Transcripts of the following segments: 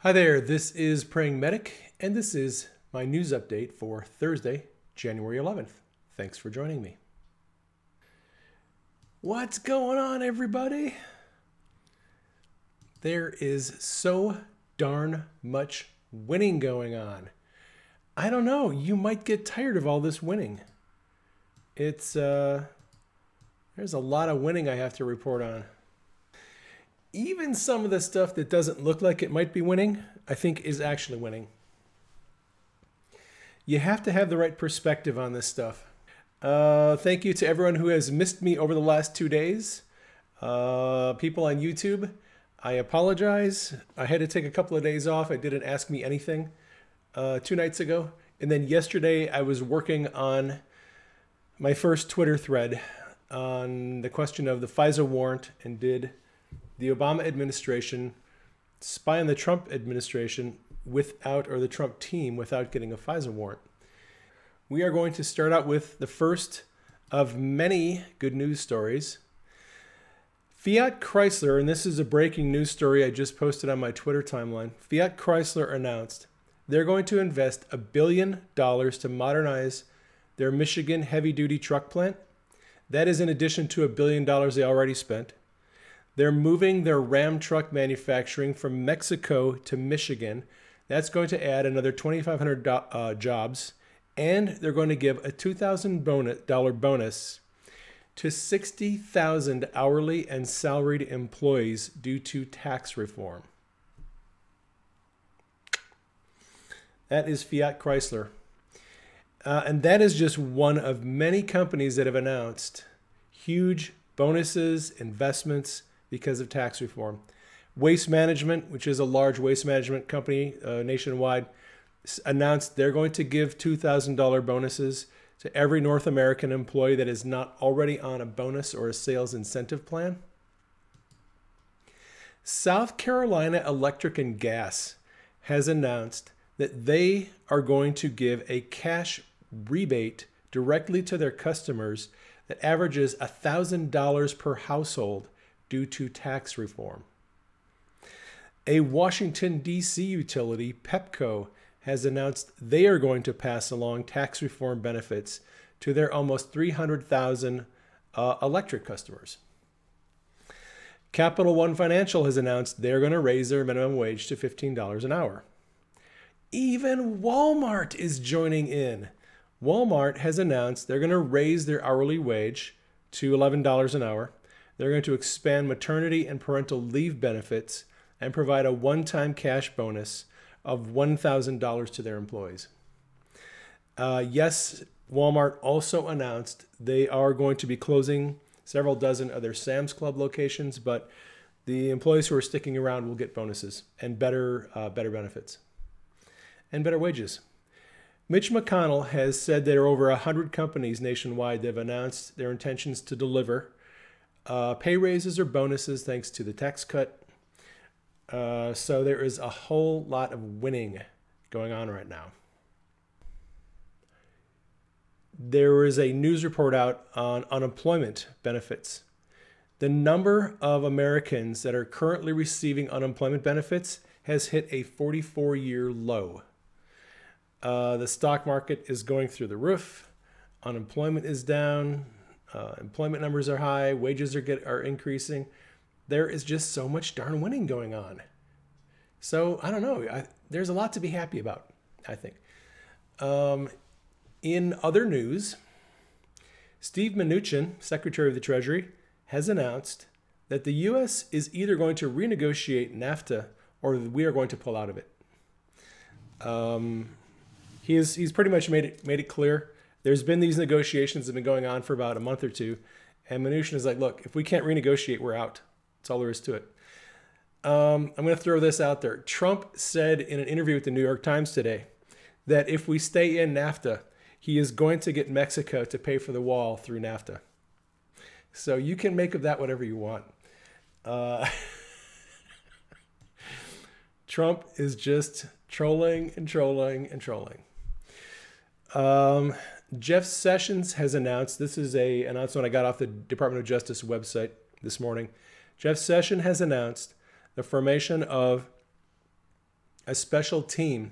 Hi there, this is Praying Medic, and this is my news update for Thursday, January 11th. Thanks for joining me. What's going on, everybody? There is so darn much winning going on. I don't know, you might get tired of all this winning. There's a lot of winning I have to report on. Even some of the stuff that doesn't look like it might be winning, I think is actually winning. You have to have the right perspective on this stuff. Thank you to everyone who has missed me over the last 2 days. People on YouTube, I apologize. I had to take a couple of days off. I didn't Ask Me Anything 2 nights ago. And then yesterday I was working on my first Twitter thread on the question of the FISA warrant, and did the Obama administration spy on the Trump administration without, or the Trump team without getting a FISA warrant. We are going to start out with the first of many good news stories. Fiat Chrysler, and this is a breaking news story I just posted on my Twitter timeline. Fiat Chrysler announced they're going to invest $1 billion to modernize their Michigan heavy-duty truck plant. That is in addition to $1 billion they already spent. They're moving their Ram truck manufacturing from Mexico to Michigan. That's going to add another 2,500 jobs. And they're going to give a $2,000 bonus to 60,000 hourly and salaried employees due to tax reform. That is Fiat Chrysler. And that is just one of many companies that have announced huge bonuses, investments, because of tax reform. Waste Management, which is a large waste management company nationwide, announced they're going to give $2,000 bonuses to every North American employee that is not already on a bonus or a sales incentive plan. South Carolina Electric and Gas has announced that they are going to give a cash rebate directly to their customers that averages $1,000 per household due to tax reform. A Washington, D.C. utility, Pepco, has announced they are going to pass along tax reform benefits to their almost 300,000 electric customers. Capital One Financial has announced they're going to raise their minimum wage to $15 an hour. Even Walmart is joining in. Walmart has announced they're going to raise their hourly wage to $11 an hour. They're going to expand maternity and parental leave benefits and provide a one-time cash bonus of $1,000 to their employees. Yes, Walmart also announced they are going to be closing several dozen of their Sam's Club locations, but the employees who are sticking around will get bonuses and better benefits and better wages. Mitch McConnell has said there are over 100 companies nationwide that have announced their intentions to deliver pay raises or bonuses thanks to the tax cut. So there is a whole lot of winning going on right now. There is a news report out on unemployment benefits. The number of Americans that are currently receiving unemployment benefits has hit a 44-year low. The stock market is going through the roof. Unemployment is down. Employment numbers are high. Wages are increasing. There is just so much darn winning going on. So I don't know. There's a lot to be happy about, I think. In other news, Steve Mnuchin, Secretary of the Treasury, has announced that the U.S. is either going to renegotiate NAFTA or we are going to pull out of it. He's pretty much made it clear. There's been these negotiations that have been going on for about a month or two, and Mnuchin is like, look, if we can't renegotiate, we're out. That's all there is to it. I'm going to throw this out there. Trump said in an interview with the New York Times today that if we stay in NAFTA, he is going to get Mexico to pay for the wall through NAFTA. So you can make of that whatever you want. Trump is just trolling and trolling and trolling. Jeff Sessions has announced, this is an announcement I got off the Department of Justice website this morning. Jeff Sessions has announced the formation of a special team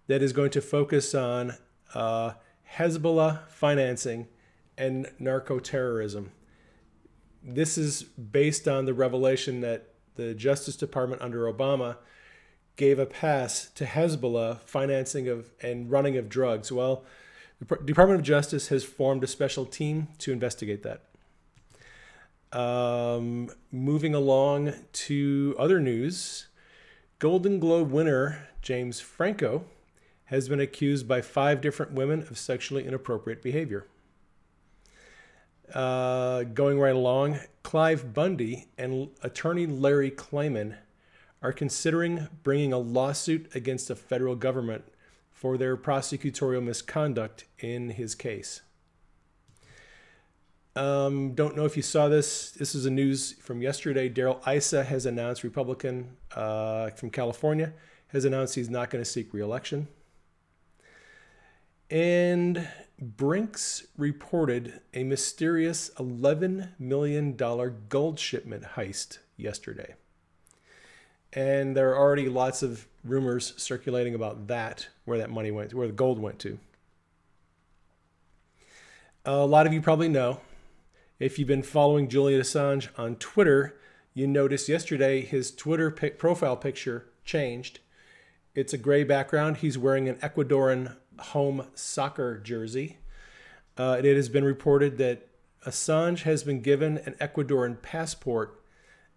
that is going to focus on Hezbollah financing and narco-terrorism. This is based on the revelation that the Justice Department under Obama gave a pass to Hezbollah financing of and running of drugs. Well, the Department of Justice has formed a special team to investigate that. Moving along to other news, Golden Globe winner James Franco has been accused by 5 different women of sexually inappropriate behavior. Going right along, Clive Bundy and attorney Larry Klayman are considering bringing a lawsuit against the federal government for their prosecutorial misconduct in his case. Don't know if you saw this. This is a news from yesterday. Darrell Issa has announced, Republican from California, has announced he's not going to seek re-election. And Brinks reported a mysterious $11 million gold shipment heist yesterday. And there are already lots of rumors circulating about that, where that money went, where the gold went to. A lot of you probably know, if you've been following Julian Assange on Twitter, you noticed yesterday his Twitter profile picture changed. It's a gray background. He's wearing an Ecuadorian home soccer jersey. It has been reported that Assange has been given an Ecuadorian passport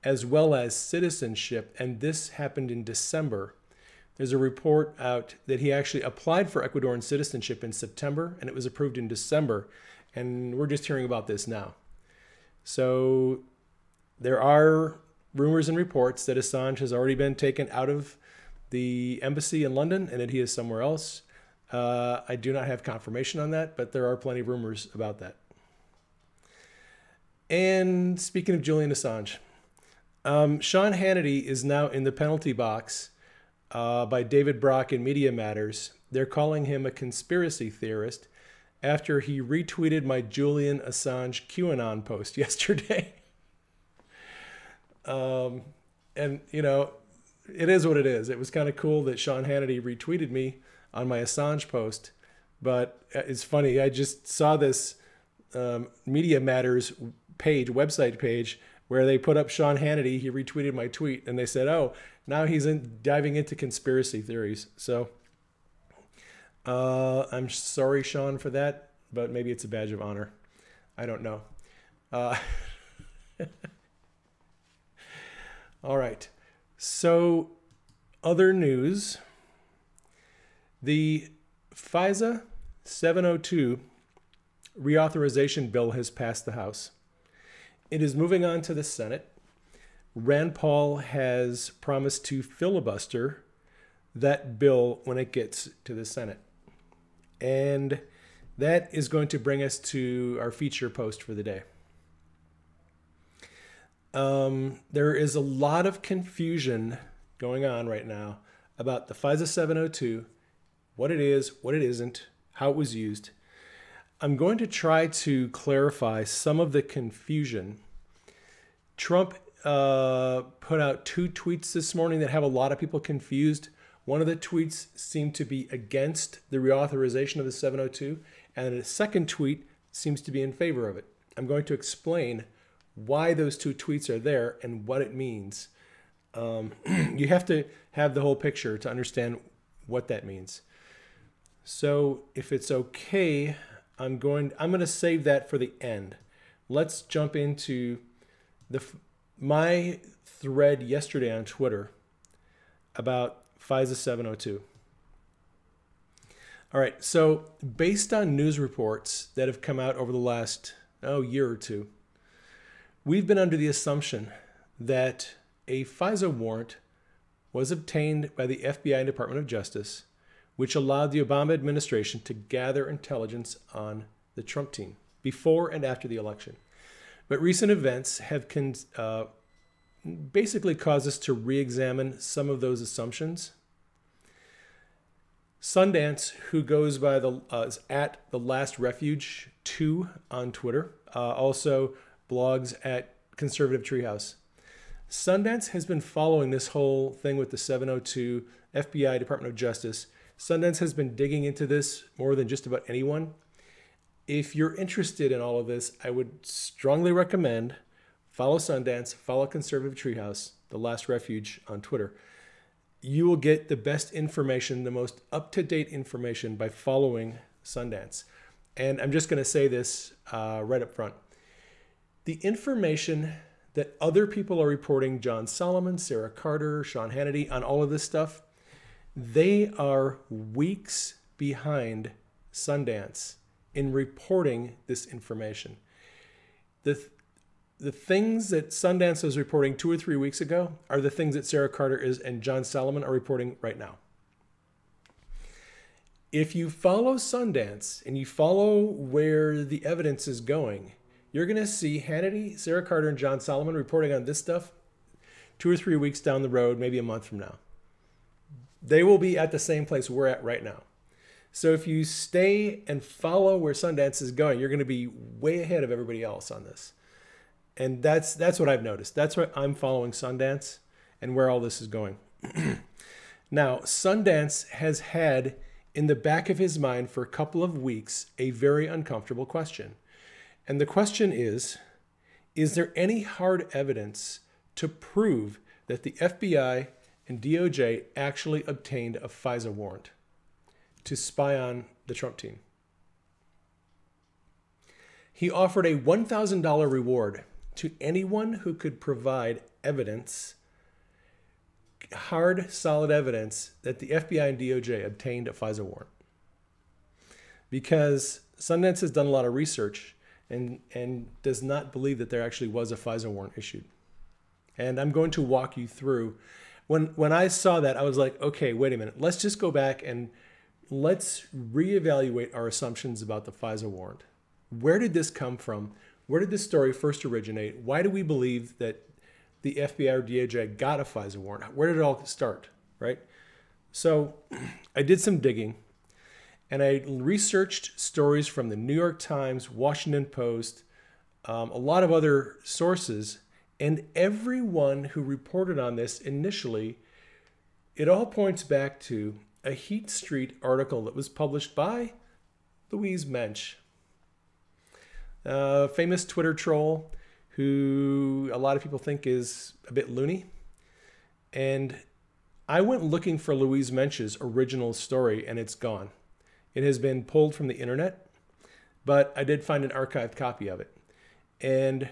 as well as citizenship, and this happened in December. There's a report out that he actually applied for Ecuadorian citizenship in September, and it was approved in December, and we're just hearing about this now. So there are rumors and reports that Assange has already been taken out of the embassy in London and that he is somewhere else. I do not have confirmation on that, but there are plenty of rumors about that. And speaking of Julian Assange, Sean Hannity is now in the penalty box by David Brock in Media Matters. They're calling him a conspiracy theorist after he retweeted my Julian Assange QAnon post yesterday. And, you know, it is what it is. It was kind of cool that Sean Hannity retweeted me on my Assange post, but it's funny. I just saw this Media Matters website page, where they put up Sean Hannity. He retweeted my tweet, and they said, oh, now he's diving into conspiracy theories. So I'm sorry, Sean, for that, but maybe it's a badge of honor. I don't know. All right. So other news, the FISA 702 reauthorization bill has passed the House. It is moving on to the Senate. Rand Paul has promised to filibuster that bill when it gets to the Senate. And that is going to bring us to our feature post for the day. There is a lot of confusion going on right now about the FISA 702, what it is, what it isn't, how it was used. I'm going to try to clarify some of the confusion. Trump put out 2 tweets this morning that have a lot of people confused. One of the tweets seemed to be against the reauthorization of the 702, and a second tweet seems to be in favor of it. I'm going to explain why those 2 tweets are there and what it means. You have to have the whole picture to understand what that means. So if it's okay, I'm going to save that for the end. Let's jump into my thread yesterday on Twitter about FISA 702. All right, so based on news reports that have come out over the last year or two, we've been under the assumption that a FISA warrant was obtained by the FBI and Department of Justice, which allowed the Obama administration to gather intelligence on the Trump team before and after the election. But recent events have basically caused us to re-examine some of those assumptions. Sundance, who goes by at the Last Refuge 2 on Twitter, also blogs at Conservative Treehouse, Sundance has been following this whole thing with the 702 FBI, Department of Justice. Sundance has been digging into this more than just about anyone. If you're interested in all of this, I would strongly recommend follow Sundance, follow Conservative Treehouse, The Last Refuge on Twitter. You will get the best information, the most up-to-date information by following Sundance. And I'm just going to say this right up front. The information that other people are reporting, John Solomon, Sarah Carter, Sean Hannity, on all of this stuff, they are weeks behind Sundance in reporting this information. The things that Sundance was reporting 2 or 3 weeks ago are the things that Sarah Carter and John Solomon are reporting right now. If you follow Sundance and you follow where the evidence is going, you're going to see Hannity, Sarah Carter, and John Solomon reporting on this stuff 2 or 3 weeks down the road, maybe a month from now. They will be at the same place we're at right now. So if you stay and follow where Sundance is going, you're going to be way ahead of everybody else on this. And that's what I've noticed. That's why I'm following Sundance and where all this is going. Now, Sundance has had in the back of his mind for a couple of weeks a very uncomfortable question. And the question is there any hard evidence to prove that the FBI and DOJ actually obtained a FISA warrant to spy on the Trump team? He offered a $1,000 reward to anyone who could provide evidence, hard, solid evidence, that the FBI and DOJ obtained a FISA warrant. Because Sundance has done a lot of research and does not believe that there actually was a FISA warrant issued. And I'm going to walk you through. When I saw that, I was like, okay, wait a minute. Let's just go back and let's reevaluate our assumptions about the FISA warrant. Where did this come from? Where did this story first originate? Why do we believe that the FBI or DOJ got a FISA warrant? Where did it all start, right? So I did some digging, and I researched stories from the New York Times, Washington Post, a lot of other sources, and everyone who reported on this initially, it all points back to a Heat Street article that was published by Louise Mensch, a famous Twitter troll who a lot of people think is a bit loony. And I went looking for Louise Mensch's original story, and it's gone. It has been pulled from the internet, but I did find an archived copy of it. And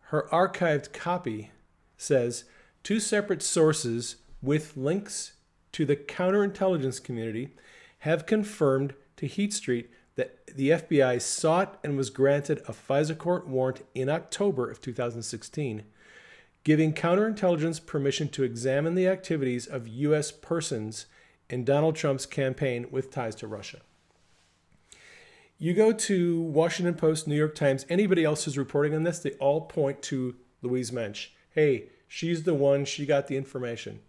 her archived copy says 2 separate sources with links to the counterintelligence community have confirmed to Heat Street that the FBI sought and was granted a FISA court warrant in October of 2016, giving counterintelligence permission to examine the activities of U.S. persons in Donald Trump's campaign with ties to Russia. You go to Washington Post, New York Times, anybody else who's reporting on this, they all point to Louise Mensch. Hey, she's the one, she got the information.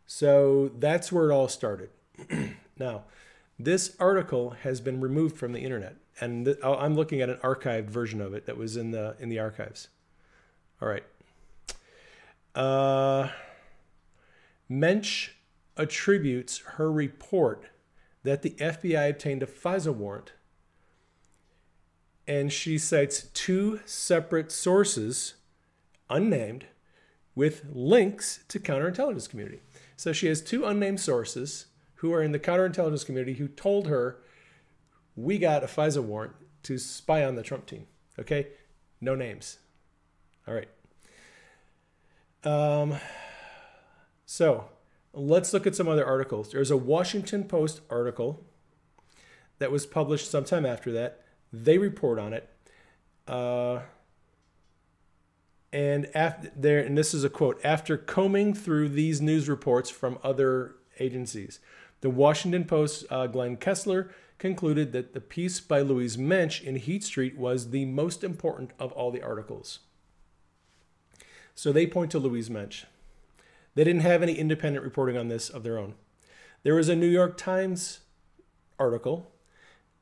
So that's where it all started. Now, this article has been removed from the internet, and I'm looking at an archived version of it that was in the archives. All right. Mensch attributes her report that the FBI obtained a FISA warrant, and she cites 2 separate sources, unnamed, with links to counterintelligence community. So she has 2 unnamed sources who are in the counterintelligence community who told her, we got a FISA warrant to spy on the Trump team. Okay? No names. All right. So let's look at some other articles. There's a Washington Post article that was published sometime after that. They report on it. And this is a quote, after combing through these news reports from other agencies, the Washington Post's Glenn Kessler concluded that the piece by Louise Mensch in Heat Street was the most important of all the articles. So they point to Louise Mensch. They didn't have any independent reporting on this of their own. There was a New York Times article.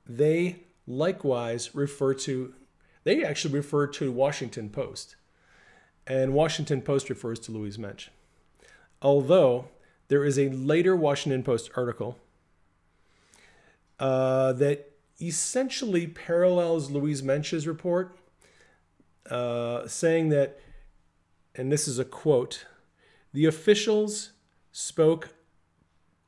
They likewise actually refer to Washington Post. and Washington Post refers to Louise Mensch. Although there is a later Washington Post article that essentially parallels Louise Mensch's report, saying that, and this is a quote, "The officials spoke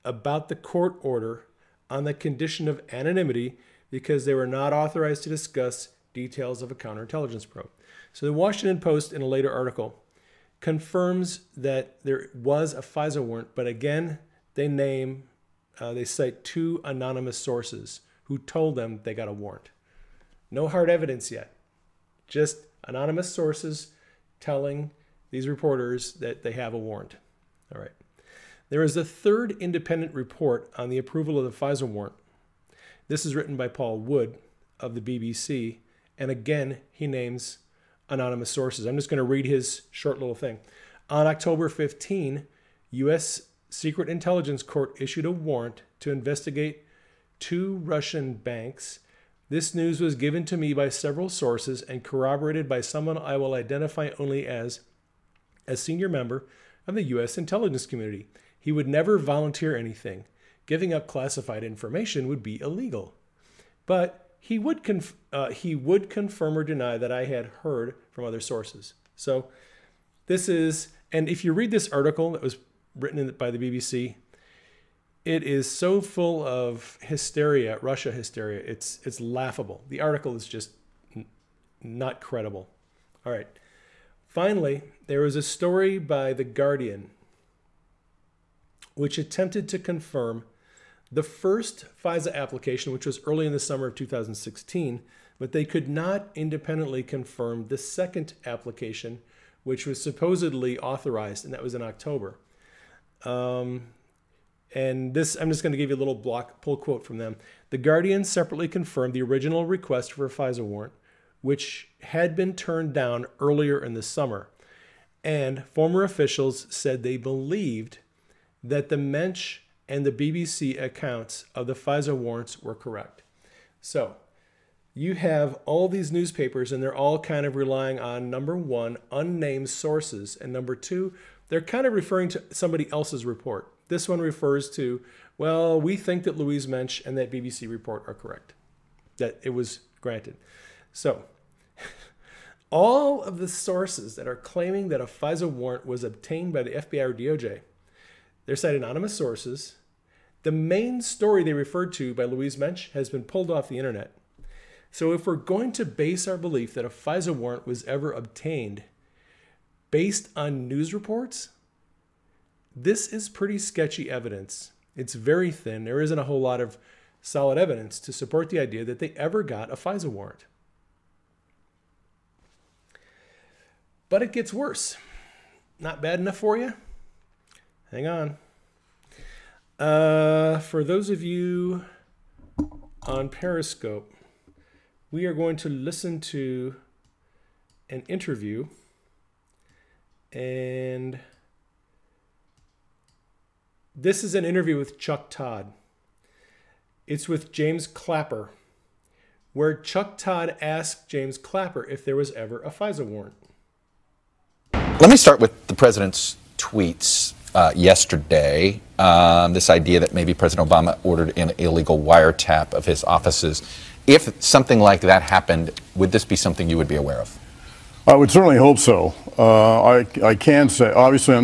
about the court order on the condition of anonymity because they were not authorized to discuss details of a counterintelligence probe." So the Washington Post, in a later article, confirms that there was a FISA warrant, but again, they cite 2 anonymous sources who told them they got a warrant. No hard evidence yet, just anonymous sources telling these reporters that they have a warrant. All right. There is a third independent report on the approval of the FISA warrant. This is written by Paul Wood of the BBC, and again, he names anonymous sources. I'm just going to read his short little thing. On October 15, U.S. Secret Intelligence Court issued a warrant to investigate 2 Russian banks. This news was given to me by several sources and corroborated by someone I will identify only as a senior member of the U.S. intelligence community. He would never volunteer anything. Giving up classified information would be illegal. But he would confirm or deny that I had heard from other sources. So this is, and if you read this article that was written by the BBC, it is so full of hysteria, Russia hysteria. It's laughable. The article is just not credible. All right. Finally, there was a story by The Guardian which attempted to confirm the first FISA application, which was early in the summer of 2016, but they could not independently confirm the second application, which was supposedly authorized, and that was in October. And this, I'm just going to give you a little pull quote from them. The Guardian separately confirmed the original request for a FISA warrant, which had been turned down earlier in the summer. And former officials said they believed that the Mensch and the BBC accounts of the FISA warrants were correct. So you have all these newspapers, and they're all kind of relying on, number 1, unnamed sources, and number 2, they're kind of referring to somebody else's report. This one refers to, well, we think that Louise Mensch and that BBC report are correct, that it was granted. So all of the sources that are claiming that a FISA warrant was obtained by the FBI or DOJ, they're citing anonymous sources. The main story they referred to by Louise Mensch has been pulled off the internet. So if we're going to base our belief that a FISA warrant was ever obtained based on news reports, this is pretty sketchy evidence. It's very thin. There isn't a whole lot of solid evidence to support the idea that they ever got a FISA warrant. But it gets worse. Not bad enough for you? Hang on. For those of you on Periscope, we are going to listen to an interview, and this is an interview with Chuck Todd. It's with James Clapper, where Chuck Todd asked James Clapper if there was ever a FISA warrant. Let me start with the president's tweets yesterday. This idea that maybe President Obama ordered an illegal wiretap of his offices. If something like that happened, would this be something you would be aware of? I would certainly hope so. I can say, obviously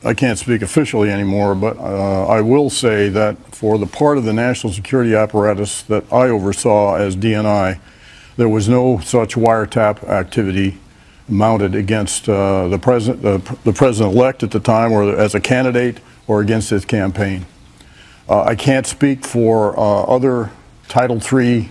I can't speak officially anymore, but I will say that for the part of the national security apparatus that I oversaw as DNI, there was no such wiretap activity mounted against the president-elect at the time, or as a candidate, or against his campaign. I can't speak for other Title III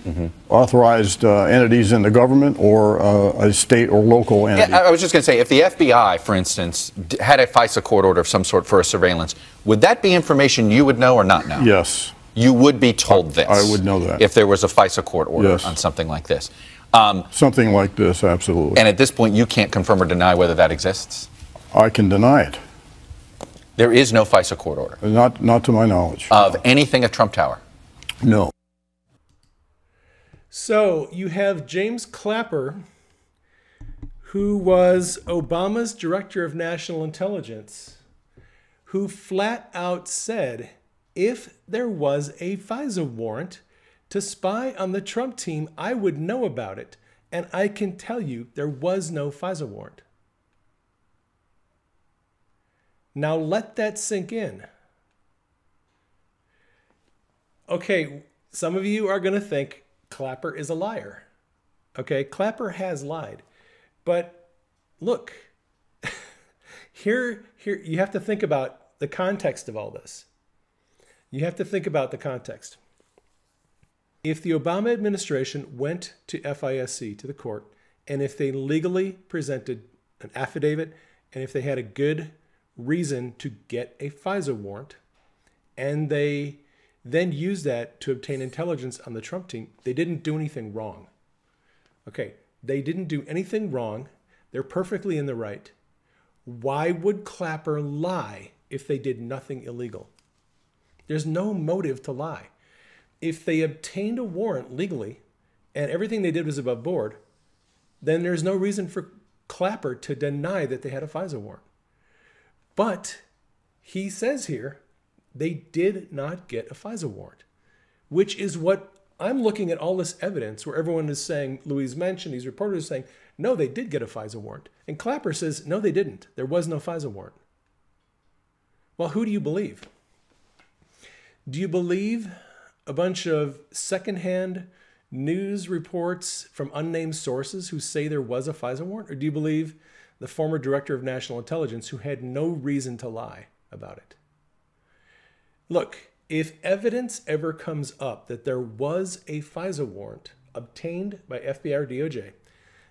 authorized entities in the government, or a state or local entity. Yeah, I was just going to say, if the FBI, for instance, had a FISA court order of some sort for a surveillance, would that be information you would know or not know? Yes. You would be told this? I would know that. If there was a FISA court order on something like this? Something like this, absolutely. And at this point, you can't confirm or deny whether that exists? I can deny it. There is no FISA court order? Not to my knowledge. Of anything at Trump Tower? No. So you have James Clapper, who was Obama's director of national intelligence, who flat out said, if there was a FISA warrant to spy on the Trump team, I would know about it. And I can tell you there was no FISA warrant. Now let that sink in. Okay, some of you are going to think Clapper is a liar. Okay, Clapper has lied. But look, here you have to think about the context of all this. You have to think about the context. If the Obama administration went to FISC, to the court, and if they legally presented an affidavit, and if they had a good reason to get a FISA warrant, and they then used that to obtain intelligence on the Trump team, they didn't do anything wrong. Okay, they didn't do anything wrong. They're perfectly in the right. Why would Clapper lie if they did nothing illegal? There's no motive to lie. If they obtained a warrant legally and everything they did was above board, then there's no reason for Clapper to deny that they had a FISA warrant. But he says here they did not get a FISA warrant, which is what I'm looking at all this evidence where everyone is saying, Louise mentioned, these reporters are saying, no, they did get a FISA warrant. And Clapper says, no, they didn't. There was no FISA warrant. Well, who do you believe? Do you believe a bunch of secondhand news reports from unnamed sources who say there was a FISA warrant? Or do you believe the former director of national intelligence who had no reason to lie about it? Look, if evidence ever comes up that there was a FISA warrant obtained by FBI or DOJ,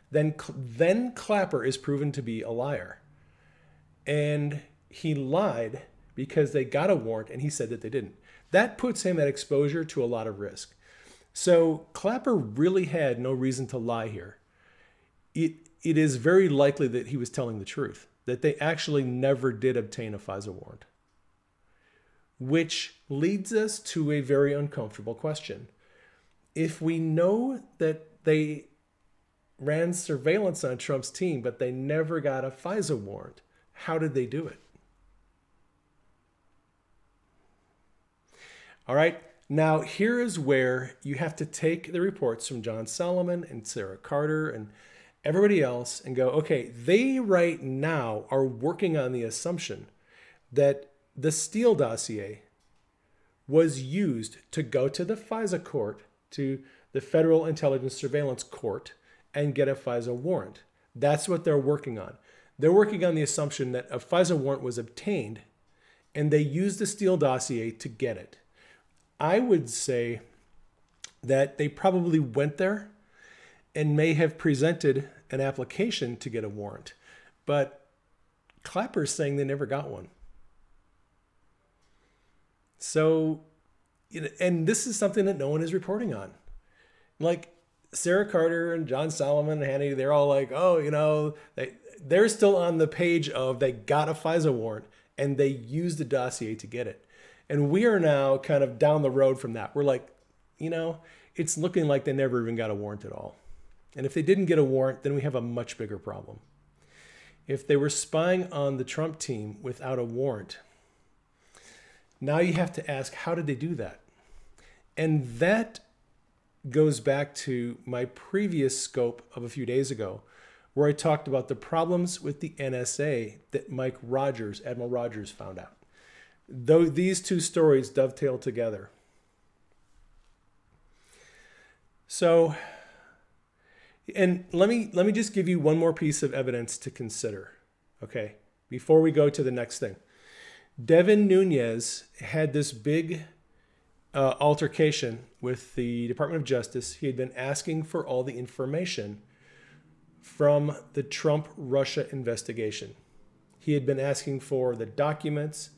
then Clapper is proven to be a liar. And he lied because they got a warrant and he said that they didn't. That puts him at exposure to a lot of risk. So Clapper really had no reason to lie here. It is very likely that he was telling the truth, that they actually never did obtain a FISA warrant. Which leads us to a very uncomfortable question. If we know that they ran surveillance on Trump's team, but they never got a FISA warrant, how did they do it? All right, now here is where you have to take the reports from John Solomon and Sarah Carter and everybody else and go, okay, they right now are working on the assumption that the Steele dossier was used to go to the FISA court, to the Federal Intelligence Surveillance Court, and get a FISA warrant. That's what they're working on. They're working on the assumption that a FISA warrant was obtained and they used the Steele dossier to get it. I would say that they probably went there and may have presented an application to get a warrant, but Clapper's saying they never got one. So, and this is something that no one is reporting on. Like Sarah Carter and John Solomon and Hannity, they're all like, oh, they're still on the page of they got a FISA warrant and they used the dossier to get it. And we are now kind of down the road from that. We're like, it's looking like they never even got a warrant at all. And if they didn't get a warrant, then we have a much bigger problem. If they were spying on the Trump team without a warrant, now you have to ask, how did they do that? And that goes back to my previous scope of a few days ago, where I talked about the problems with the NSA that Admiral Rogers found out. Though these two stories dovetail together. So, and let me just give you one more piece of evidence to consider, okay, before we go to the next thing. Devin Nunes had this big altercation with the Department of Justice. He had been asking for all the information from the Trump-Russia investigation. He had been asking for the documents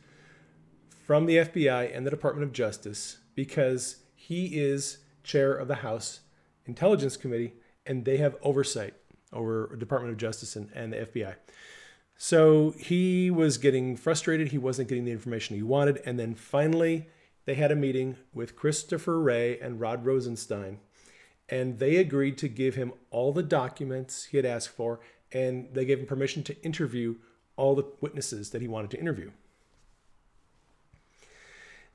from the FBI and the Department of Justice because he is chair of the House Intelligence Committee and they have oversight over Department of Justice and the FBI. So he was getting frustrated. He wasn't getting the information he wanted. And then finally, they had a meeting with Christopher Wray and Rod Rosenstein, and they agreed to give him all the documents he had asked for and they gave him permission to interview all the witnesses that he wanted to interview.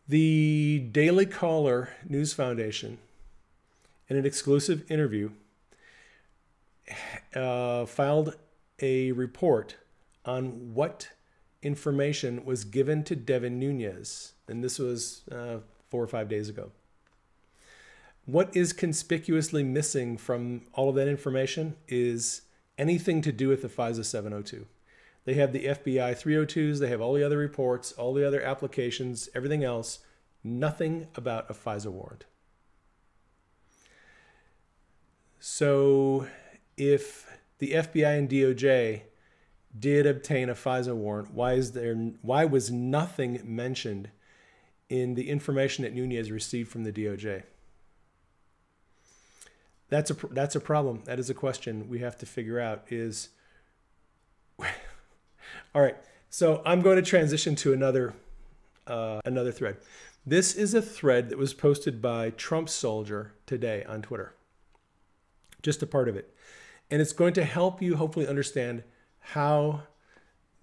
The Daily Caller News Foundation, in an exclusive interview, filed a report on what information was given to Devin Nunes, and this was 4 or 5 days ago. What is conspicuously missing from all of that information is anything to do with the FISA 702. They have the FBI 302s, they have all the other reports, all the other applications, everything else, nothing about a FISA warrant. So if the FBI and DOJ did obtain a FISA warrant, why was nothing mentioned in the information that Nunes received from the DOJ? That's a problem. That is a question we have to figure out. All right, so I'm going to transition to another thread. This is a thread that was posted by Trump Soldier today on Twitter. Just a part of it. And it's going to help you hopefully understand how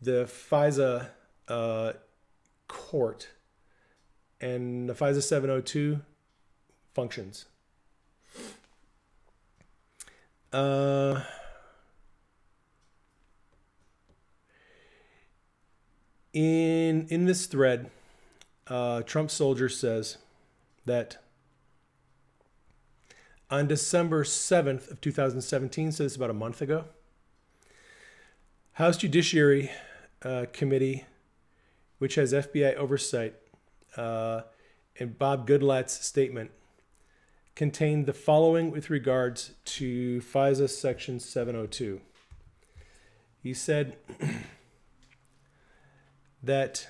the FISA court and the FISA 702 functions. In this thread, Trump Soldier says that on December 7th of 2017, so this is about a month ago, House Judiciary Committee, which has FBI oversight, and Bob Goodlatte's statement contained the following with regards to FISA Section 702. He said that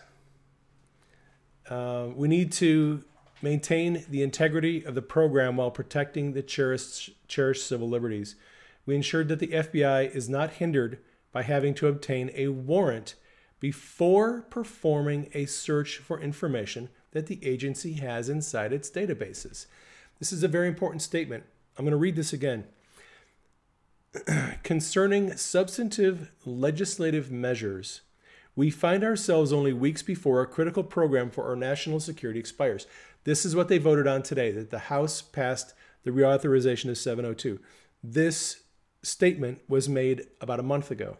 we need to maintain the integrity of the program while protecting the cherished civil liberties. We ensured that the FBI is not hindered by having to obtain a warrant before performing a search for information that the agency has inside its databases. This is a very important statement. I'm going to read this again. Concerning substantive legislative measures, we find ourselves only weeks before a critical program for our national security expires. This is what they voted on today, that the House passed the reauthorization of 702. This statement was made about a month ago.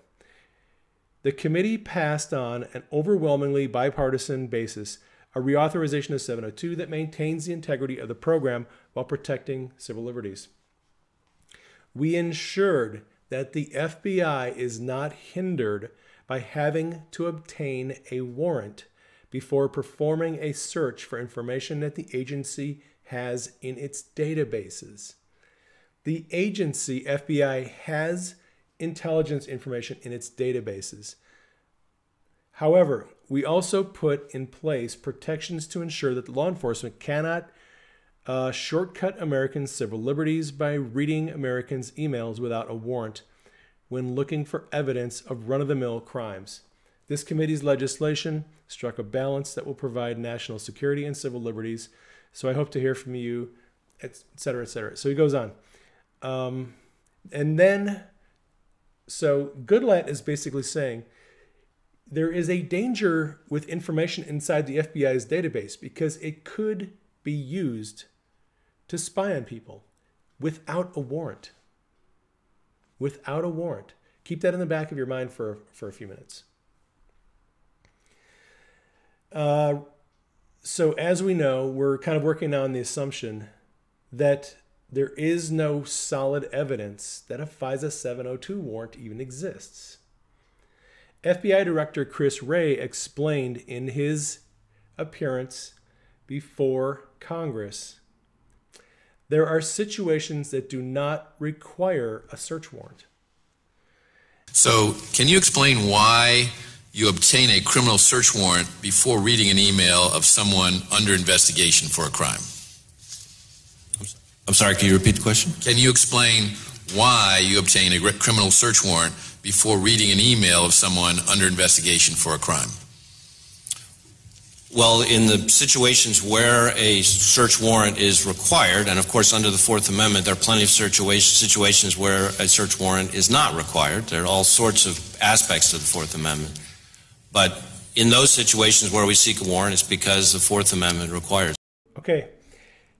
The committee passed on an overwhelmingly bipartisan basis a reauthorization of 702 that maintains the integrity of the program while protecting civil liberties. We ensured that the FBI is not hindered by having to obtain a warrant before performing a search for information that the agency has in its databases. The agency, FBI, has intelligence information in its databases. However, we also put in place protections to ensure that law enforcement cannot shortcut American civil liberties by reading Americans' emails without a warrant when looking for evidence of run-of-the-mill crimes. This committee's legislation struck a balance that will provide national security and civil liberties. So I hope to hear from you, et cetera, et cetera. So he goes on. And then, so Goodlatte is basically saying, there is a danger with information inside the FBI's database because it could be used to spy on people without a warrant. Without a warrant. Keep that in the back of your mind for a few minutes. So as we know, we're kind of working now on the assumption that there is no solid evidence that a FISA 702 warrant even exists. FBI Director Chris Wray explained in his appearance before Congress, there are situations that do not require a search warrant. So, can you explain why you obtain a criminal search warrant before reading an email of someone under investigation for a crime? I'm sorry, can you repeat the question? Can you explain why you obtain a criminal search warrant before reading an email of someone under investigation for a crime? Well, in the situations where a search warrant is required, and of course under the Fourth Amendment there are plenty of situations where a search warrant is not required. There are all sorts of aspects to the Fourth Amendment. But in those situations where we seek a warrant, it's because the Fourth Amendment requires. Okay.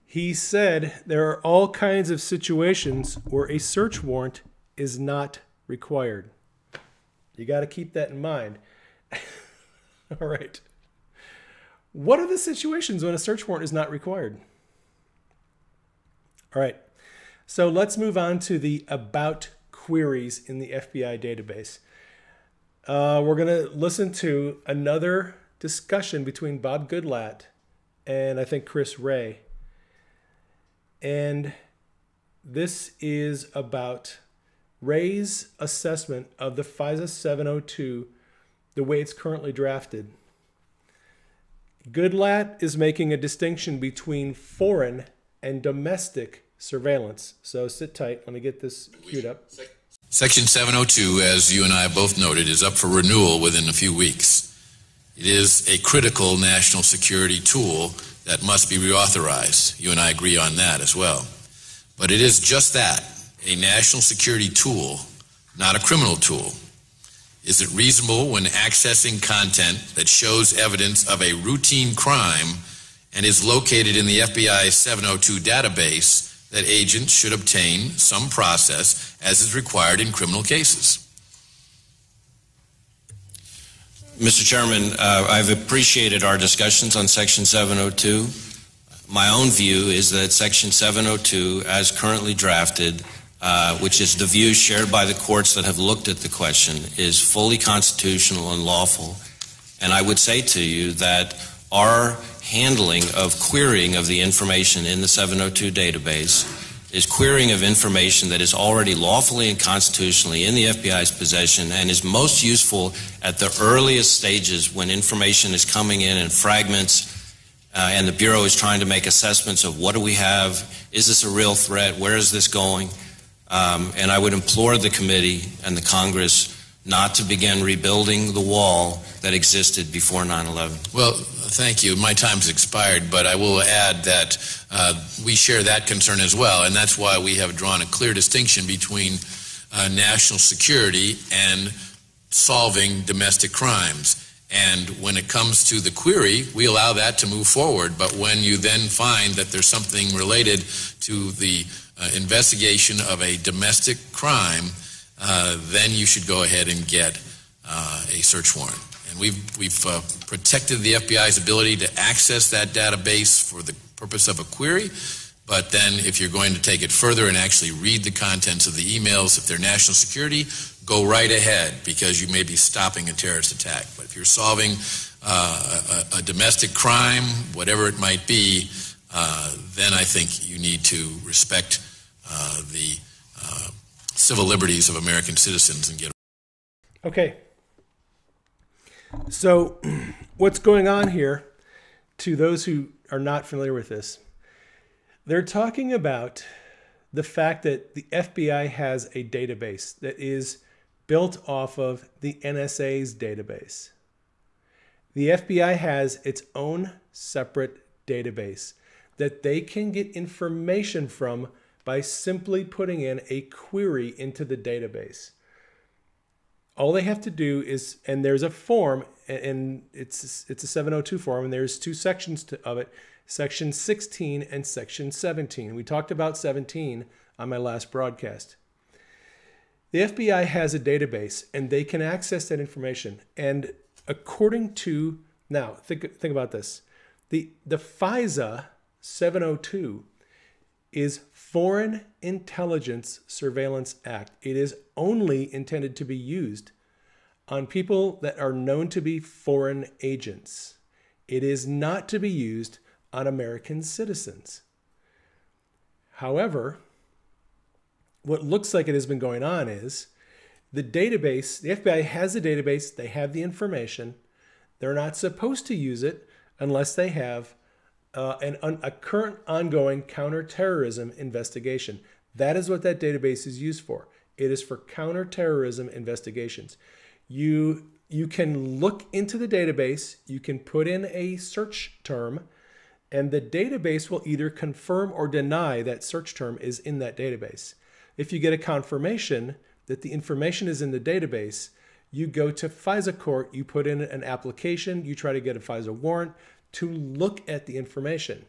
He said there are all kinds of situations where a search warrant is not required. You got to keep that in mind. All right. What are the situations when a search warrant is not required? All right. So let's move on to the about queries in the FBI database. We're going to listen to another discussion between Bob Goodlatte and I think Chris Wray. And this is about Wray's assessment of the FISA 702, the way it's currently drafted. Goodlatte is making a distinction between foreign and domestic surveillance. So sit tight. Let me get this queued up. Section 702, as you and I both noted, is up for renewal within a few weeks. It is a critical national security tool that must be reauthorized. You and I agree on that as well. But it is just that, a national security tool, not a criminal tool. Is it reasonable when accessing content that shows evidence of a routine crime and is located in the FBI 702 database that agents should obtain some process as is required in criminal cases? Mr. Chairman, I've appreciated our discussions on Section 702. My own view is that Section 702, as currently drafted, which is the view shared by the courts that have looked at the question, is fully constitutional and lawful. And I would say to you that our handling of querying of the information in the 702 database is querying of information that is already lawfully and constitutionally in the FBI's possession and is most useful at the earliest stages when information is coming in fragments and the Bureau is trying to make assessments of what do we have, is this a real threat, where is this going? And I would implore the committee and the Congress not to begin rebuilding the wall that existed before 9/11. Well, thank you. My time's expired, but I will add that we share that concern as well, and that's why we have drawn a clear distinction between national security and solving domestic crimes. And when it comes to the query, we allow that to move forward. But when you then find that there's something related to the investigation of a domestic crime, then you should go ahead and get a search warrant. And we've protected the FBI's ability to access that database for the purpose of a query. But then if you're going to take it further and actually read the contents of the emails, if they're national security, go right ahead, because you may be stopping a terrorist attack. But if you're solving a domestic crime, whatever it might be, then I think you need to respect the civil liberties of American citizens and get. Okay. So what's going on here, to those who are not familiar with this, they're talking about the fact that the FBI has a database that is built off of the NSA's database. The FBI has its own separate database that they can get information from by simply putting in a query into the database. All they have to do is, and there's a form, and it's a 702 form, and there's two sections of it, Section 16 and Section 17. We talked about 17 on my last broadcast. The FBI has a database, and they can access that information. And according to, now, think about this. The FISA 702 is Foreign Intelligence Surveillance Act. It is only intended to be used on people that are known to be foreign agents. It is not to be used on American citizens. However, what looks like it has been going on is the database, the FBI has a database, they have the information. They're not supposed to use it unless they have a current ongoing counterterrorism investigation. That is what that database is used for. It is for counterterrorism investigations. You you can look into the database, you can put in a search term, and the database will either confirm or deny that search term is in that database. If you get a confirmation that the information is in the database, you go to FISA court, you put in an application, you try to get a FISA warrant to look at the information.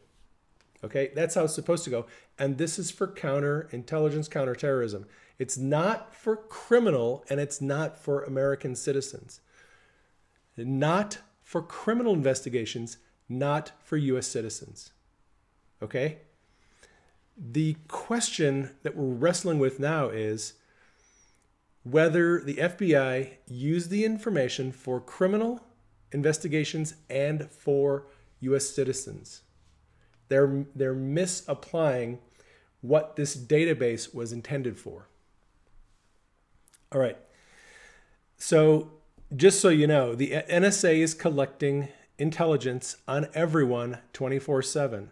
Okay, that's how it's supposed to go. And this is for counterintelligence, counterterrorism. It's not for criminal, and it's not for American citizens. Not for criminal investigations, not for US citizens. Okay? The question that we're wrestling with now is whether the FBI used the information for criminal investigations and for US citizens. They're misapplying what this database was intended for. All right. So just so you know, the NSA is collecting intelligence on everyone 24/7.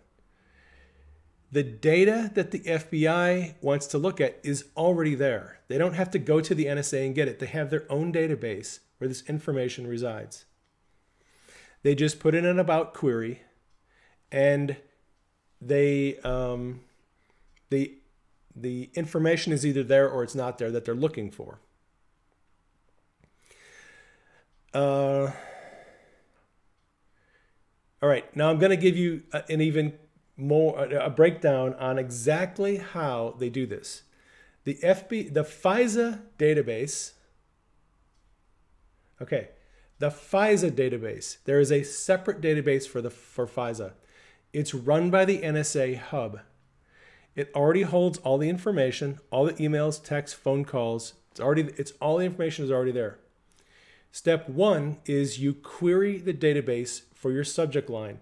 The data that the FBI wants to look at is already there. They don't have to go to the NSA and get it. They have their own database where this information resides. They just put in an about query, and the information is either there or it's not there that they're looking for. All right, now I'm going to give you an even more a breakdown on exactly how they do this. The FISA database. Okay, the FISA database. There is a separate database for FISA. It's run by the NSA hub. It already holds all the information, all the emails, texts, phone calls. All the information is already there. Step one is you query the database for your subject line.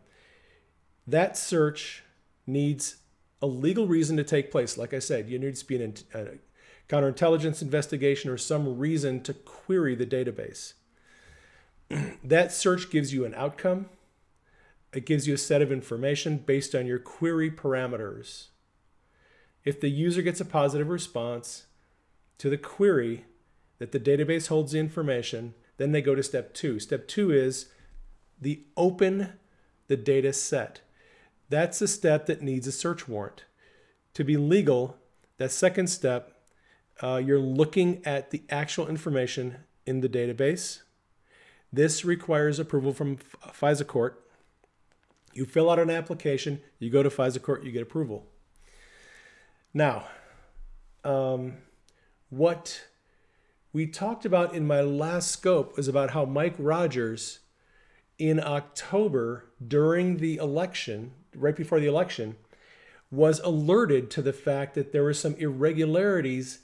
That search needs a legal reason to take place. Like I said, you need to be a counterintelligence investigation or some reason to query the database. That search gives you an outcome. It gives you a set of information based on your query parameters. If the user gets a positive response to the query that the database holds the information, then they go to step two. Step two is open the data set. That's a step that needs a search warrant. To be legal, that second step, you're looking at the actual information in the database. This requires approval from FISA court. You fill out an application, you go to FISA court, you get approval. Now, what we talked about in my last scope was about how Mike Rogers, in October, during the election, right before the election, was alerted to the fact that there were some irregularities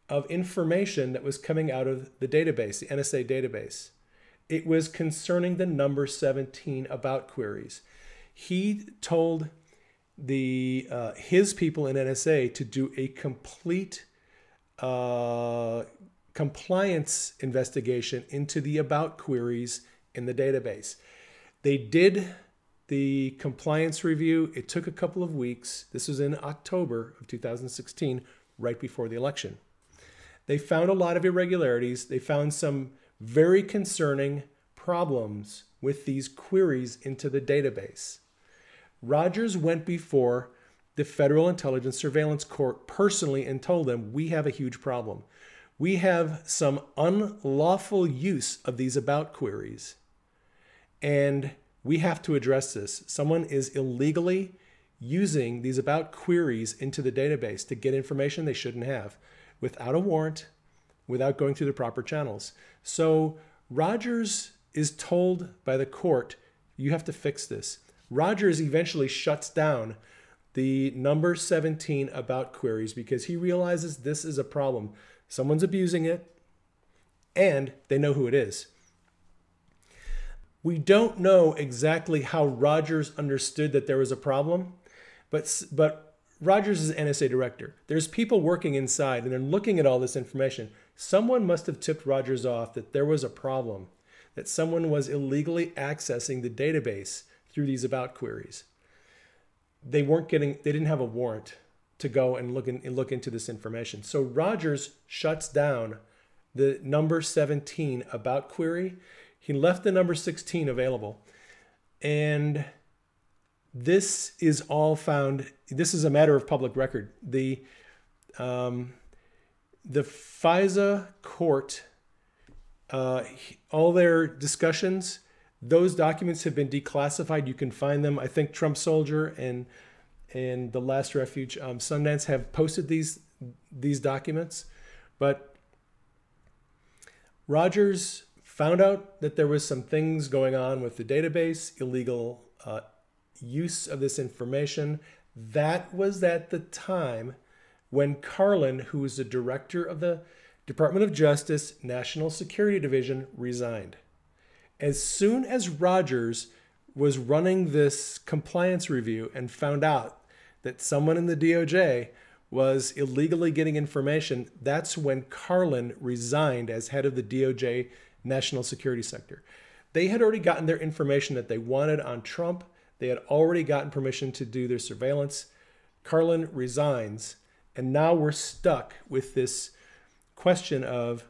of information that was coming out of the database, the NSA database. It was concerning the number 17 about queries. He told his people in NSA to do a complete compliance investigation into the about queries in the database. They did the compliance review. It took a couple of weeks. This was in October of 2016, right before the election. They found a lot of irregularities. They found some very concerning problems with these queries into the database. Rogers went before the Federal Intelligence Surveillance Court personally and told them, we have a huge problem. We have some unlawful use of these about queries, and we have to address this. Someone is illegally using these about queries into the database to get information they shouldn't have without a warrant, without going through the proper channels. So Rogers is told by the court, you have to fix this. Rogers eventually shuts down the number 17 about queries because he realizes this is a problem. Someone's abusing it, and they know who it is. We don't know exactly how Rogers understood that there was a problem, but Rogers is NSA director. There's people working inside, and they're looking at all this information. Someone must have tipped Rogers off that there was a problem, that someone was illegally accessing the database through these about queries. They didn't have a warrant to go and look into this information. So Rogers shuts down the number 17 about query. He left the number 16 available. And this is all found, this is a matter of public record. The FISA court, all their discussions, those documents have been declassified. You can find them. I think Trump Soldier and The Last Refuge, Sundance, have posted these documents. But Rogers found out that there was some things going on with the database, illegal use of this information. That was at the time when Carlin, who was the director of the Department of Justice National Security Division, resigned. As soon as Rogers was running this compliance review and found out that someone in the DOJ was illegally getting information, that's when Carlin resigned as head of the DOJ National Security Sector. They had already gotten their information that they wanted on Trump. They had already gotten permission to do their surveillance. Carlin resigns, and now we're stuck with this question of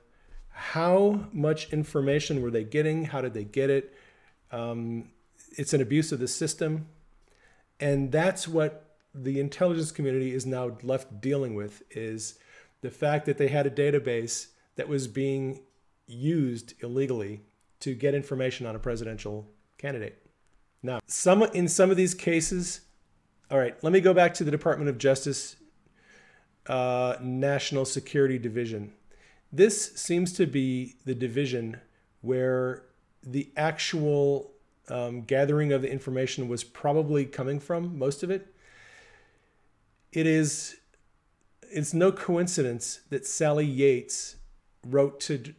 how much information were they getting? How did they get it? It's an abuse of the system. And that's what the intelligence community is now left dealing with, is the fact that they had a database that was being used illegally to get information on a presidential candidate. Now, in some of these cases, all right, let me go back to the Department of Justice National Security Division. This seems to be the division where the actual gathering of the information was probably coming from, most of it. It's no coincidence that Sally Yates wrote to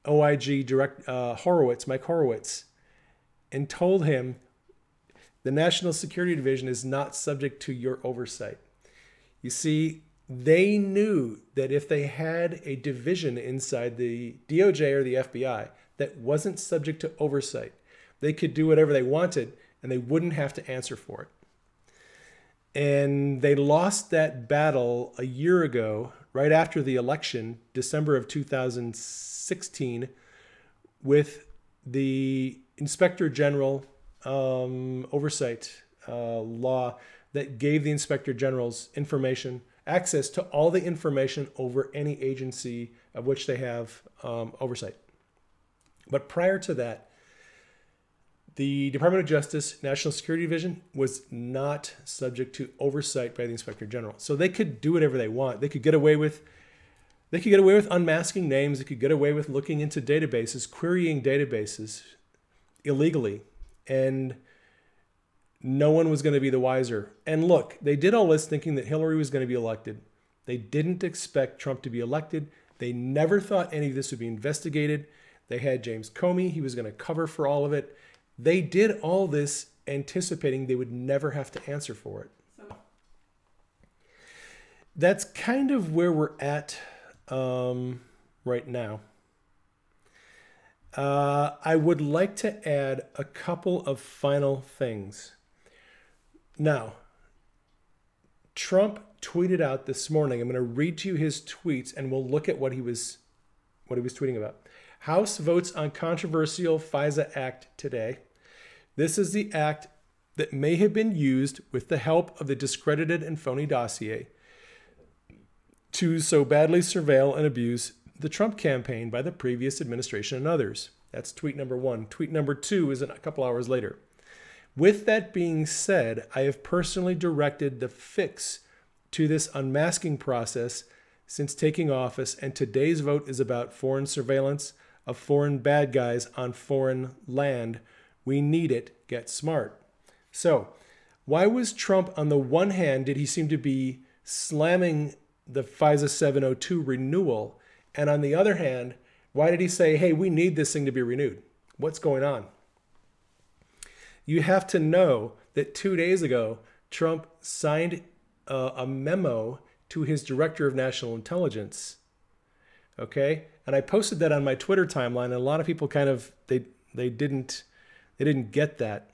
OIG Mike Horowitz, and told him the National Security Division is not subject to your oversight. You see, they knew that if they had a division inside the DOJ or the FBI that wasn't subject to oversight, they could do whatever they wanted and they wouldn't have to answer for it. And they lost that battle a year ago, right after the election, December of 2016, with the Inspector General oversight law that gave the Inspector General's access to all the information over any agency of which they have oversight. But prior to that, the Department of Justice National Security Division was not subject to oversight by the Inspector General. So they could do whatever they want. They could get away with unmasking names. They could get away with looking into databases, querying databases illegally, and no one was going to be the wiser. And look, they did all this thinking that Hillary was going to be elected. They didn't expect Trump to be elected. They never thought any of this would be investigated. They had James Comey. He was going to cover for all of it. They did all this anticipating they would never have to answer for it. That's kind of where we're at right now. I would like to add a couple of final things. Now, Trump tweeted out this morning. I'm going to read to you his tweets, and we'll look at what he was tweeting about. House votes on controversial FISA Act today. This is the act that may have been used with the help of the discredited and phony dossier to so badly surveil and abuse the Trump campaign by the previous administration and others. That's tweet number one. Tweet number two is a couple hours later. With that being said, I have personally directed the fix to this unmasking process since taking office, and today's vote is about foreign surveillance of foreign bad guys on foreign land. We need it. Get smart. So, why was Trump, on the one hand, did he seem to be slamming the FISA 702 renewal? And on the other hand, why did he say, hey, we need this thing to be renewed? What's going on? You have to know that 2 days ago, Trump signed a memo to his director of national intelligence. Okay? And I posted that on my Twitter timeline, and a lot of people kind of, they didn't get that.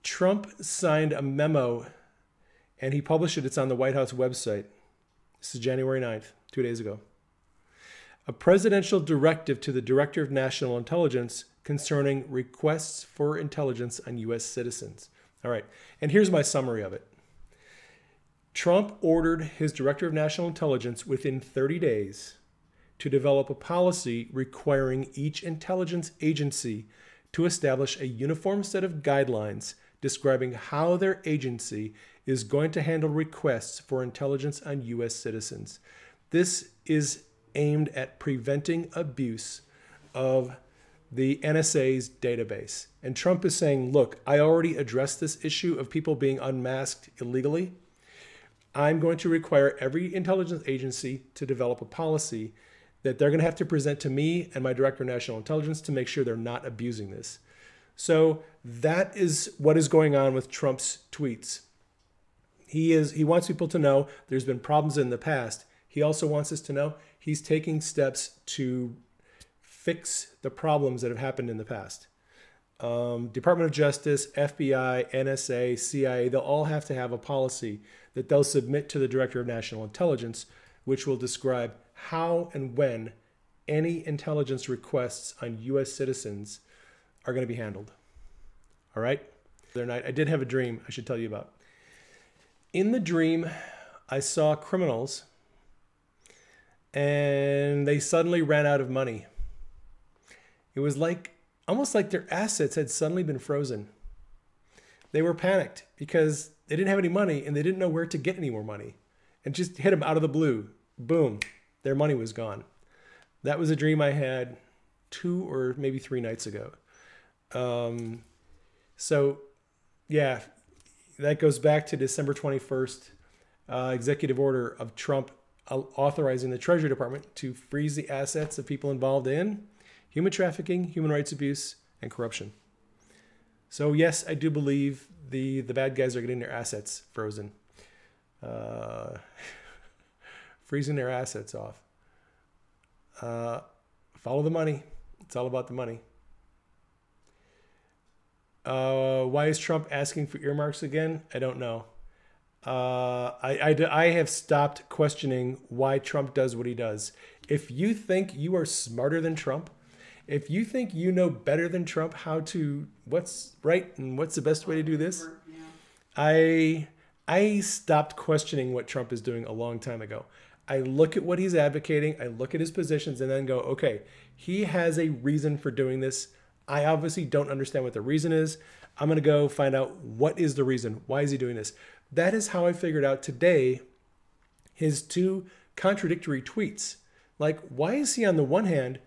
Trump signed a memo, and he published it. It's on the White House website. This is January 9th, 2 days ago. a presidential directive to the Director of National Intelligence concerning requests for intelligence on U.S. citizens. All right, and here's my summary of it. Trump ordered his Director of National Intelligence within 30 days to develop a policy requiring each intelligence agency to establish a uniform set of guidelines describing how their agency is going to handle requests for intelligence on U.S. citizens. This is aimed at preventing abuse of the NSA's database. And Trump is saying, look, I already addressed this issue of people being unmasked illegally. I'm going to require every intelligence agency to develop a policy that they're going to have to present to me and my Director of National Intelligence to make sure they're not abusing this. So that is what is going on with Trump's tweets. He wants people to know there's been problems in the past. He also wants us to know he's taking steps to fix the problems that have happened in the past. Department of Justice, FBI, NSA, CIA, they'll all have to have a policy that they'll submit to the Director of National Intelligence, which will describe how and when any intelligence requests on U.S. citizens are going to be handled. All right? The other night, I did have a dream I should tell you about. In the dream, I saw criminals, and they suddenly ran out of money. It was almost like their assets had suddenly been frozen. They were panicked because they didn't have any money and they didn't know where to get any more money. And just hit them out of the blue. Boom. Their money was gone. That was a dream I had 2 or maybe 3 nights ago. So, yeah, that goes back to December 21st, executive order of Trump authorizing the Treasury Department to freeze the assets of people involved in human trafficking, human rights abuse, and corruption. So yes, I do believe the bad guys are getting their assets frozen. Freezing their assets off. Follow the money. It's all about the money. Why is Trump asking for earmarks again? I don't know. I have stopped questioning why Trump does what he does. If you think you are smarter than Trump, if you think you know better than Trump what's right and what's the best way to do this, I stopped questioning what Trump is doing a long time ago. I look at what he's advocating, I look at his positions, and then go, okay, he has a reason for doing this. I obviously don't understand what the reason is. I'm going to go find out what is the reason. Why is he doing this? That is how I figured out today his 2 contradictory tweets. Like, why is he on the one hand,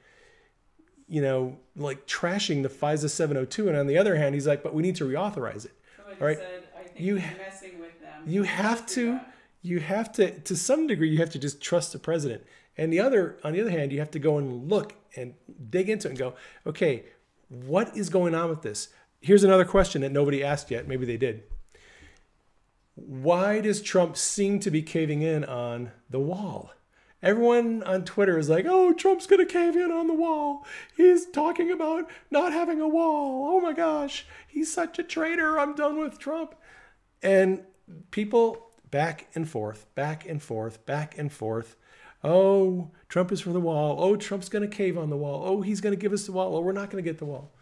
trashing the FISA 702, and on the other hand, he's like, but we need to reauthorize it. Somebody all right? said, I think you're messing with them. You have to some degree, you have to just trust the president. And on the other hand, you have to go and look and dig into it and go, okay, what is going on with this? Here's another question that nobody asked yet. Maybe they did. Why does Trump seem to be caving in on the wall? Everyone on Twitter is like, oh, Trump's going to cave in on the wall. He's talking about not having a wall. Oh my gosh, he's such a traitor. I'm done with Trump. And people back and forth, back and forth, back and forth. Oh, Trump is for the wall. Oh, Trump's going to cave on the wall. Oh, he's going to give us the wall. Oh, we're not going to get the wall.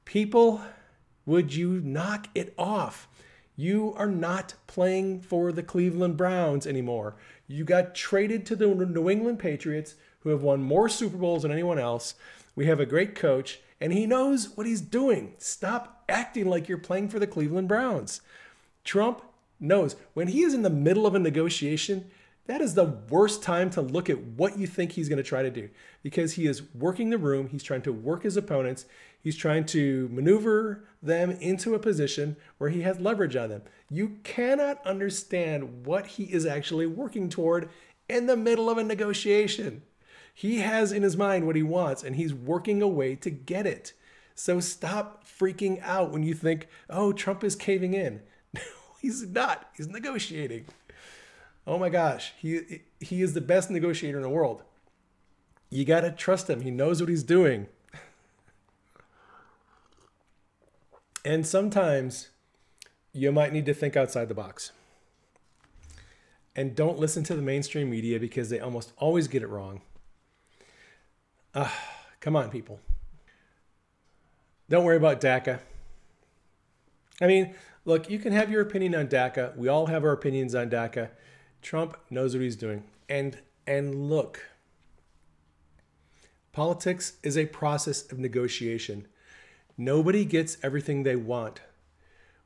People, would you knock it off? You are not playing for the Cleveland Browns anymore. You got traded to the New England Patriots, who have won more Super Bowls than anyone else. We have a great coach, and he knows what he's doing. Stop acting like you're playing for the Cleveland Browns. Trump knows when he is in the middle of a negotiation, that is the worst time to look at what you think he's going to try to do, because he is working the room. He's trying to work his opponents. He's trying to maneuver them into a position where he has leverage on them. You cannot understand what he is actually working toward in the middle of a negotiation. He has in his mind what he wants, and he's working a way to get it. So stop freaking out when you think, oh, Trump is caving in. No, he's not. He's negotiating. Oh my gosh, he is the best negotiator in the world. You got to trust him. He knows what he's doing. And sometimes you might need to think outside the box. And don't listen to the mainstream media, because they almost always get it wrong. Come on, people. Don't worry about DACA. I mean, look, you can have your opinion on DACA. We all have our opinions on DACA. Trump knows what he's doing. And look, politics is a process of negotiation. Nobody gets everything they want.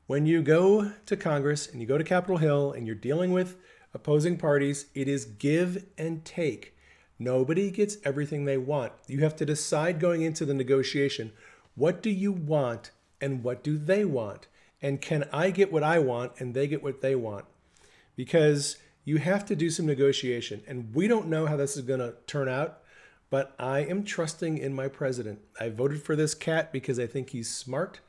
When you go to Congress and you go to Capitol Hill and you're dealing with opposing parties, it is give and take. Nobody gets everything they want. You have to decide going into the negotiation, what do you want and what do they want? And can I get what I want and they get what they want? Because you have to do some negotiation. And we don't know how this is going to turn out, but I am trusting in my president. I voted for this cat because I think he's smart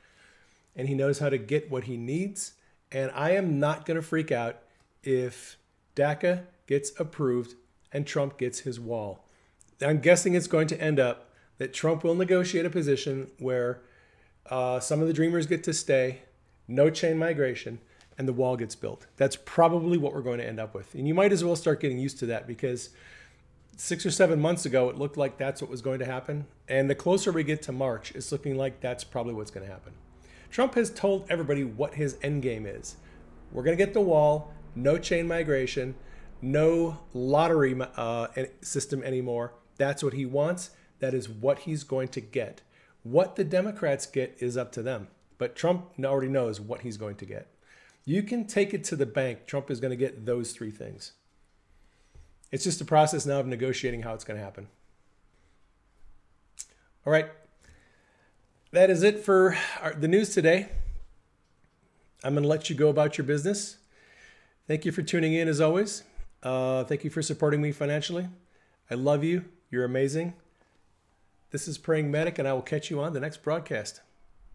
and he knows how to get what he needs. And I am not going to freak out if DACA gets approved and Trump gets his wall. I'm guessing it's going to end up that Trump will negotiate a position where some of the dreamers get to stay, no chain migration, and the wall gets built. That's probably what we're going to end up with. And you might as well start getting used to that, because 6 or 7 months ago, it looked like that's what was going to happen. And the closer we get to March, it's looking like that's probably what's going to happen. Trump has told everybody what his end game is. We're going to get the wall, no chain migration, no lottery system anymore. That's what he wants. That is what he's going to get. What the Democrats get is up to them. But Trump already knows what he's going to get. You can take it to the bank. Trump is going to get those three things. It's just a process now of negotiating how it's going to happen. All right. That is it for the news today. I'm going to let you go about your business. Thank you for tuning in as always. Thank you for supporting me financially. I love you. You're amazing. This is Praying Medic, and I will catch you on the next broadcast.